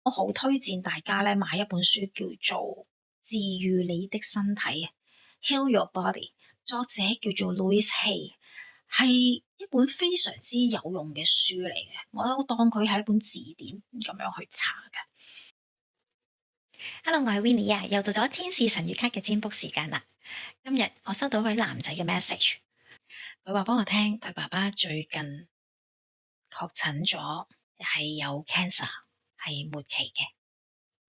我好推薦大家咧買一本書叫做《治愈你的身體》（Heal Your Body），作者叫做 Louise Hay，係一本非常之有用嘅書嚟嘅。我當佢係一本字典咁樣去查嘅。Hello，我係 Winnie 啊，又到咗天使神諭卡嘅占卜時間啦。今日我收到一位男仔嘅 message，佢話幫我聽，佢爸爸最近確診咗，係有 cancer，係末期嘅。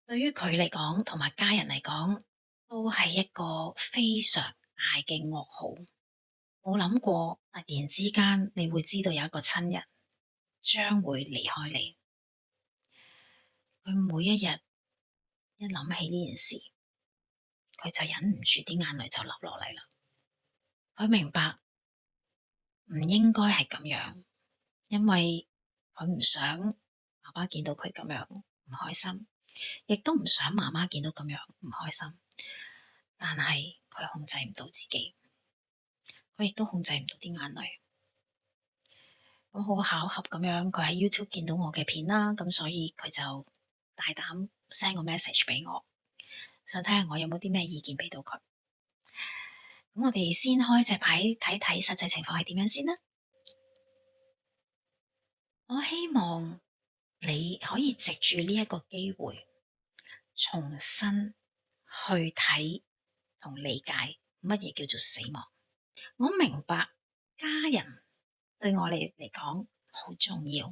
對於佢嚟講，同埋家人嚟講，都係一個非常大嘅噩耗。冇諗過突然之間你會知道有一個親人將會離開你。佢每一日一諗起呢件事，佢就忍唔住啲眼淚就流落嚟啦。佢明白唔應該係咁樣，因為佢唔想爸爸見到佢咁樣唔開心，亦都唔想媽媽見到咁樣唔開心。但係佢控制唔到自己，佢亦都控制唔到啲眼淚。咁好巧合咁樣，佢喺 YouTube 見到我嘅片啦，咁所以佢就大膽 send 個 message 俾我，想睇下我有冇啲咩意見俾到佢。咁我哋先開隻牌睇睇實際情況係點樣先啦。我希望你可以藉住呢一個機會，重新去睇同理解乜嘢叫做死亡。我明白家人對我哋嚟講好重要，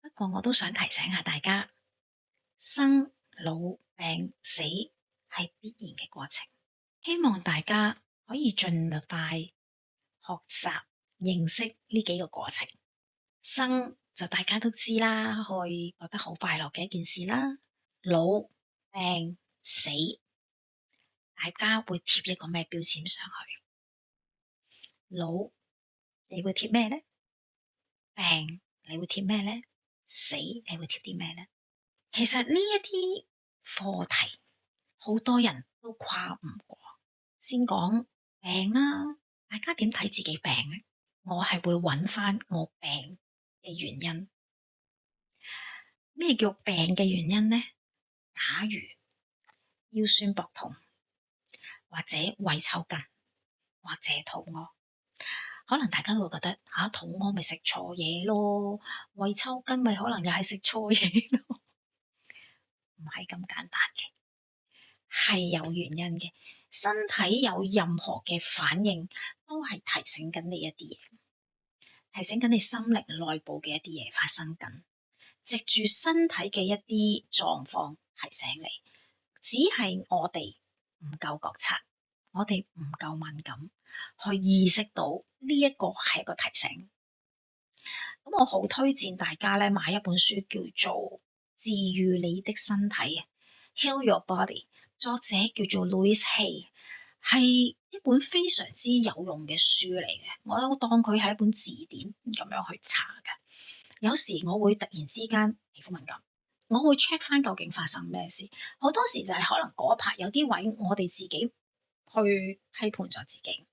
不過我都想提醒下大家，生老病死係必然嘅過程。希望大家可以盡快學習認識呢幾個過程。生就大家都知啦，可以覺得好快樂嘅一件事啦。老病死，大家會貼一個咩標籤上去？老，你會貼咩呢？病，你會貼咩呢？死，你會貼啲咩呢？其實呢一啲課題，好多人都跨唔過。先講病啦，大家點睇自己病呢？我係會揾翻我病嘅原因。咩叫病嘅原因呢？假如腰酸膊痛，或者胃抽筋，或者肚屙，可能大家都會覺得肚屙咪食錯嘢咯，胃抽筋咪可能又係食錯嘢咯，唔係咁簡單嘅，係有原因嘅。身體有任何嘅反應，都係提醒緊你一啲嘢，提醒緊你心靈內部嘅一啲嘢發生緊，藉住身體嘅一啲狀況提醒你，只係我哋唔夠覺察，我哋唔夠敏感，去意識到呢一個係一個提醒。咁我好推薦大家咧買一本書叫做《治愈你的身體》（Heal Your Body），作者叫做 Louise Hay，係一本非常之有用嘅書嚟嘅。我當佢係一本字典咁樣去查嘅。有時我會突然之間皮膚敏感，我會 check 翻究竟發生咩事。好多時就係可能嗰排有啲位我哋自己去批判咗自己，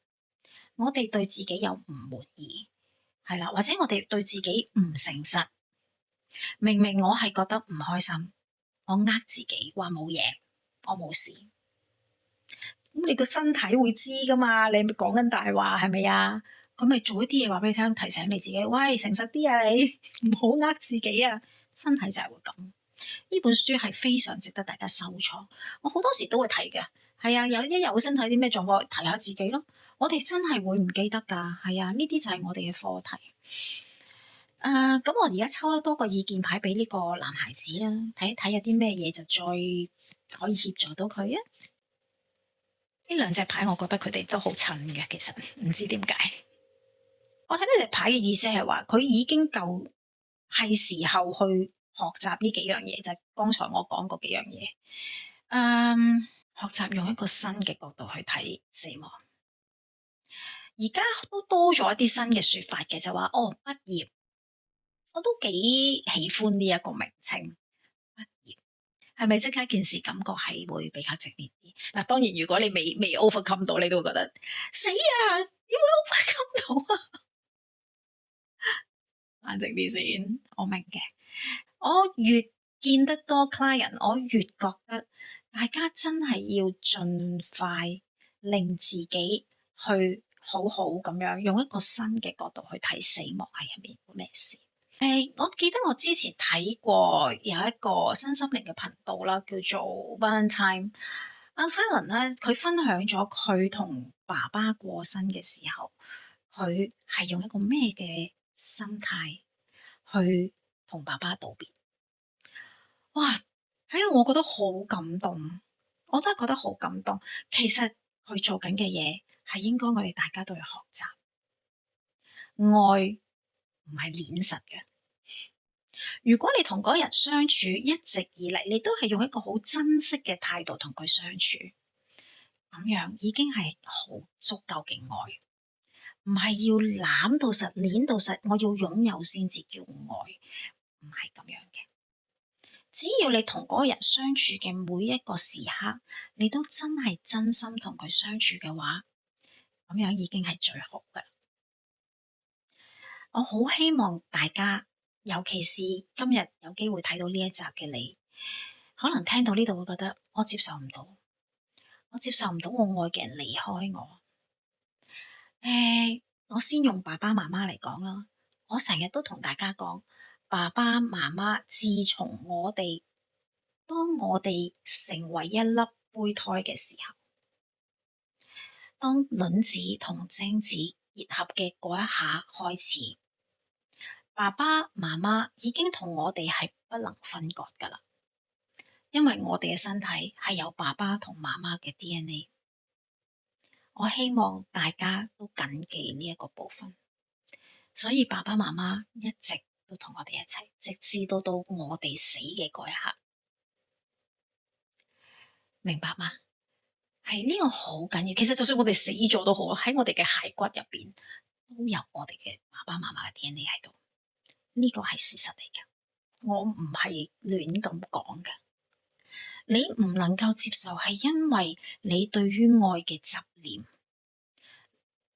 我哋對自己有唔滿意，係啦，或者我哋對自己唔誠實。明明我係覺得唔開心，我自己話冇嘢，我冇事。咁你個身體會知噶嘛？你咪講緊大話係咪啊？佢咪做一啲嘢話俾你聽，提醒你自己，喂，誠實啲啊你，唔好自己啊。身體就係會咁。呢本書係非常值得大家收藏。我好多時都會睇嘅，係啊，有身體啲咩狀況，提下自己咯。我哋真係會唔記得噶，係啊，呢啲就係我哋嘅課題。咁我而家抽得多個意見牌俾呢個男孩子啦，睇一睇有啲咩嘢就再可以協助到佢啊。呢兩隻牌，我覺得佢哋都好襯嘅，其實唔知點解。我睇呢隻牌嘅意思係話，佢已經夠係時候去學習呢幾樣嘢，就係剛才我講嗰幾樣嘢。學習用一個新嘅角度去睇死亡。而家都多咗一啲新嘅說法嘅，就話畢業，我都幾喜歡呢一個名稱。畢業係咪即刻件事感覺係會比較正面啲？嗱，當然如果你未 overcome 到，你都會覺得死啊，點會 overcome 到啊？冷靜啲先，我明嘅。我越見得多 client，我越覺得大家真係要盡快令自己去好好咁樣用一個新嘅角度去睇死亡係入面咩事。我記得我之前睇過有一個身心靈嘅頻道啦，叫做 Valentine。阿 Fallon 咧，佢分享咗佢同爸爸過身嘅時候，佢係用一個咩嘅心態去同爸爸道別。哇！睇到我覺得好感動，我真係覺得好感動。其實佢做緊嘅嘢係應該我哋大家都去學習，愛唔係鏈實嘅。如果你同嗰人相處一直以嚟，你都係用一個好珍惜嘅態度同佢相處，咁樣已經係好足夠嘅愛，唔係要攬到實、鏈到實，我要擁有先至叫愛，唔係咁樣嘅。只要你同嗰個人相處嘅每一個時刻，你都真係真心同佢相處嘅話，咁樣已經係最好㗎。我好希望大家，尤其是今日有機會睇到呢一集嘅你，可能聽到呢度會覺得我接受唔到，我接受唔到我愛嘅人離開我。我先用爸爸媽媽嚟講啦，我成日都同大家講，爸爸媽媽自從當我哋成為一粒胚胎嘅時候，當卵子同精子結合嘅嗰一下開始，爸爸媽媽已經同我哋係不能分割噶啦，因為我哋嘅身體係有爸爸同媽媽嘅 DNA。我希望大家都謹記呢一個部分，所以爸爸媽媽一直都同我哋一齊，直至到我哋死嘅嗰一刻，明白嗎？係呢個好緊要。其實就算我哋死咗都好，喺我哋嘅骸骨入邊都有我哋嘅爸爸媽媽嘅 DNA 喺度，呢個係事實嚟嘅，我唔係亂咁講嘅。你唔能夠接受係因為你對於愛嘅執念，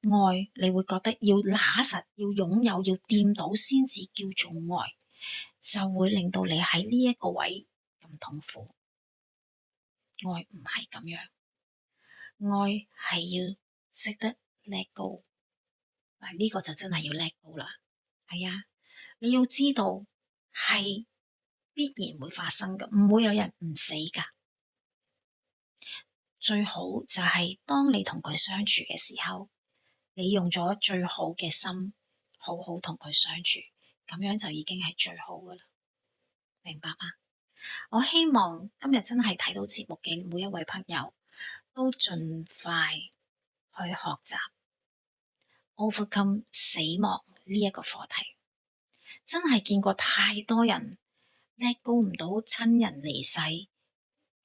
愛你會覺得要揦實、要擁有、要掂到先至叫做愛，就會令到你喺呢一個位咁痛苦。愛唔係咁樣，愛係要識得 let go。嗱，呢個就真係要 let go 啦。係啊，你要知道係必然會發生嘅，唔會有人唔死噶。最好就係當你同佢相處嘅時候，你用咗最好嘅心，好好同佢相處，咁樣就已經係最好噶啦。明白嗎？我希望今日真係睇到節目嘅每一位朋友，都盡快去學習 overcome 死亡呢一個課題。真係見過太多人 let go 唔到親人離世，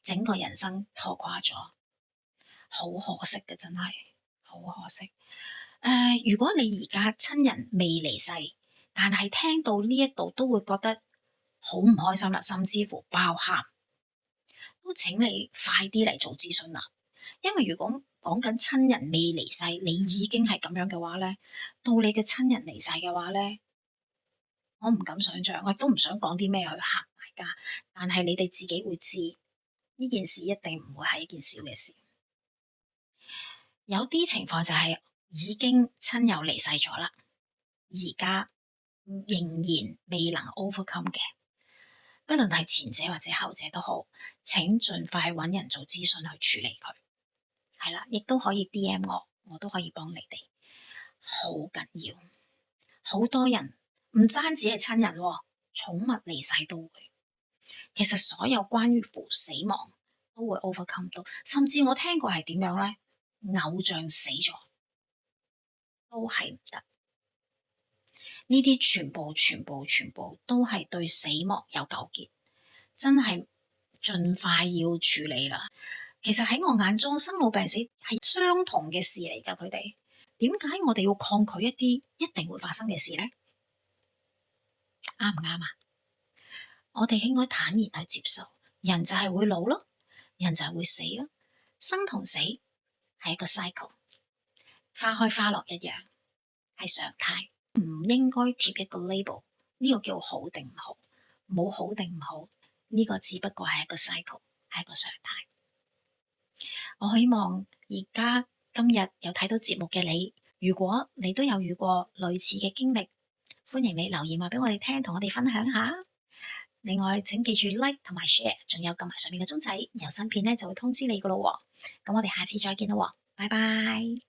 整個人生拖垮咗，好可惜嘅，真係好可惜。如果你而家親人未離世，但係聽到呢一度都會覺得好唔開心啦，甚至乎爆喊，都請你快啲嚟做諮詢啦。因為如果講緊親人未離世，你已經係咁樣嘅話咧，到你嘅親人離世嘅話咧，我唔敢想象，我亦都唔想講啲咩去嚇大家。但係你哋自己會知，呢件事一定唔會係一件小嘅事。有啲情況就係已經親友離世咗啦，而家仍然未能 overcome 嘅，不論係前者或者後者都好，請盡快揾人做諮詢去處理佢。係啦，亦都可以 DM 我，我都可以幫你哋。好緊要，好多人唔單止係親人，寵物離世都會。其實所有關於乎死亡都會 overcome 到，甚至我聽過係點樣咧？偶像死咗都係唔得。呢啲全部都係對死亡有糾結，真係盡快要處理啦。其實喺我眼中，生老病死係相同嘅事嚟㗎。佢哋點解我哋要抗拒一啲一定會發生嘅事呢？啱唔啱啊？我哋應該坦然去接受，人就係會老咯，人就係會死咯。生同死係一個 cycle，花開花落一樣係常態，唔應該貼一個 label，呢個叫好定唔好，冇好定唔好，呢個只不過係一個 cycle， 係一個常態。我希望而家今日有睇到節目嘅你，如果你都有遇過類似嘅經歷，歡迎你留言話俾我哋聽，同我哋分享下。另外，請記住 like 同埋 share， 仲有撳埋上面嘅鐘仔，有新片咧就會通知你噶咯。咁我哋下次再見咯，拜拜。